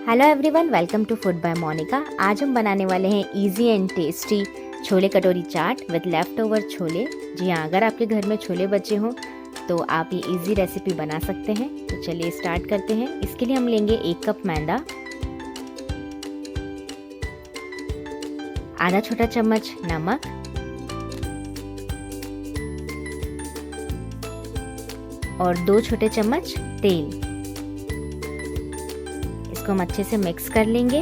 Hello everyone, welcome to food by Monica. आज हम बनाने वाले हैं इजी एंड टेस्टी छोले कटोरी चाट विद लेफ्ट ओवर छोले। जी हाँ, अगर आपके घर में छोले बचे हों तो आप ये इजी रेसिपी बना सकते हैं। तो चलिए स्टार्ट करते हैं। इसके लिए हम लेंगे 1 कप मैदा, आधा छोटा चम्मच नमक, और 2 छोटे चम्मच तेल। इसको हम अच्छे से मिक्स कर लेंगे।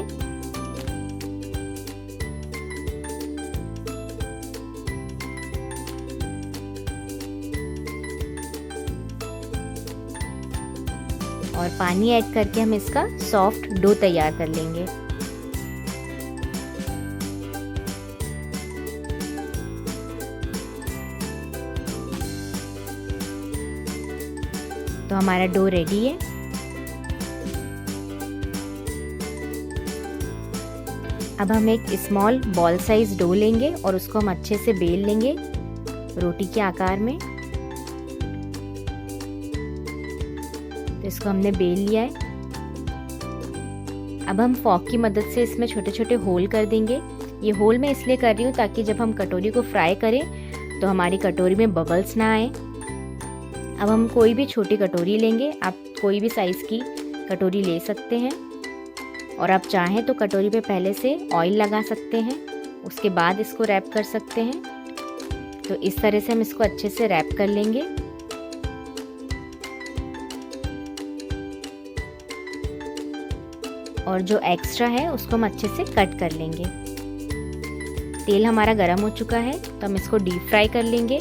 और पानी ऐड करके हम इसका सॉफ्ट डो तैयार कर लेंगे। तो हमारा डो रेडी है। अब हम एक स्मॉल बॉल साइज डो लेंगे और उसको हम अच्छे से बेल लेंगे रोटी के आकार में। तो इसको हमने बेल लिया है। अब हम फॉक की मदद से इसमें छोटे छोटे होल कर देंगे। ये होल मैं इसलिए कर रही हूँ ताकि जब हम कटोरी को फ्राई करें तो हमारी कटोरी में बबल्स ना आए। अब हम कोई भी छोटी कटोरी लेंगे, आप कोई भी साइज़ की कटोरी ले सकते हैं। और आप चाहें तो कटोरी पे पहले से ऑयल लगा सकते हैं, उसके बाद इसको रैप कर सकते हैं। तो इस तरह से हम इसको अच्छे से रैप कर लेंगे। और जो एक्स्ट्रा है उसको हम अच्छे से कट कर लेंगे। तेल हमारा गरम हो चुका है तो हम इसको डीप फ्राई कर लेंगे।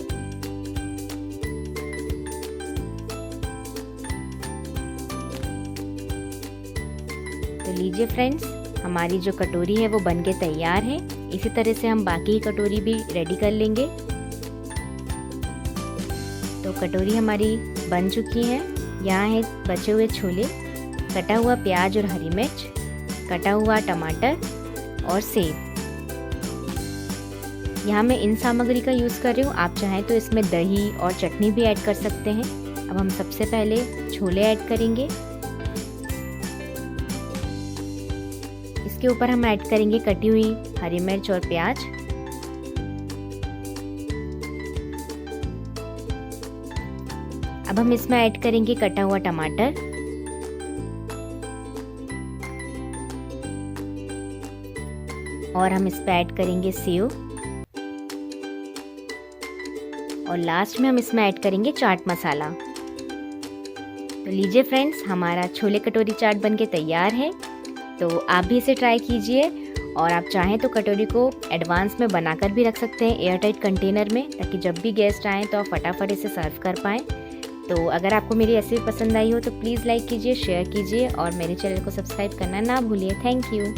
तो लीजिए फ्रेंड्स, हमारी जो कटोरी है वो बनके तैयार है। इसी तरह से हम बाकी कटोरी भी रेडी कर लेंगे। तो कटोरी हमारी बन चुकी है। यहाँ है बचे हुए छोले, कटा हुआ प्याज और हरी मिर्च, कटा हुआ टमाटर और सेब। यहाँ मैं इन सामग्री का यूज़ कर रही हूँ। आप चाहें तो इसमें दही और चटनी भी ऐड कर सकते हैं। अब हम सबसे पहले छोले ऐड करेंगे। इसके ऊपर हम ऐड करेंगे कटी हुई हरी मिर्च और प्याज। अब हम इसमें ऐड करेंगे कटा हुआ टमाटर, और हम इस पर ऐड करेंगे सेव, और लास्ट में हम इसमें ऐड करेंगे चाट मसाला। तो लीजिए फ्रेंड्स, हमारा छोले कटोरी चाट बनके तैयार है। तो आप भी इसे ट्राई कीजिए। और आप चाहें तो कटोरी को एडवांस में बनाकर भी रख सकते हैं एयरटाइट कंटेनर में, ताकि जब भी गेस्ट आएँ तो आप फटाफट इसे सर्व कर पाएँ। तो अगर आपको मेरी रेसिपी पसंद आई हो तो प्लीज़ लाइक कीजिए, शेयर कीजिए और मेरे चैनल को सब्सक्राइब करना ना भूलिए। Thank you.